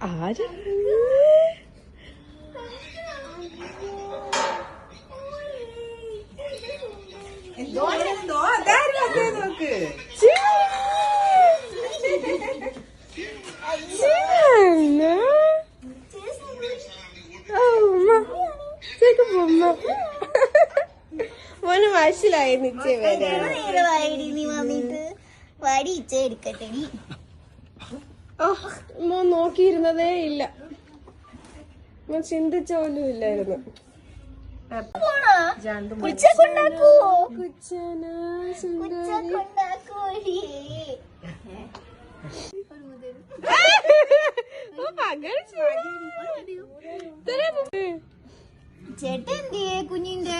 ആര് നോക്ക് മോന് മനസ്സിലായി നിശ്ചയ മോൻ നോക്കിയിരുന്നതേ ഇല്ല, മോൻ ചിന്തിച്ച പോലും ഇല്ലായിരുന്നു. ചേട്ടൻ കുഞ്ഞിന്റെ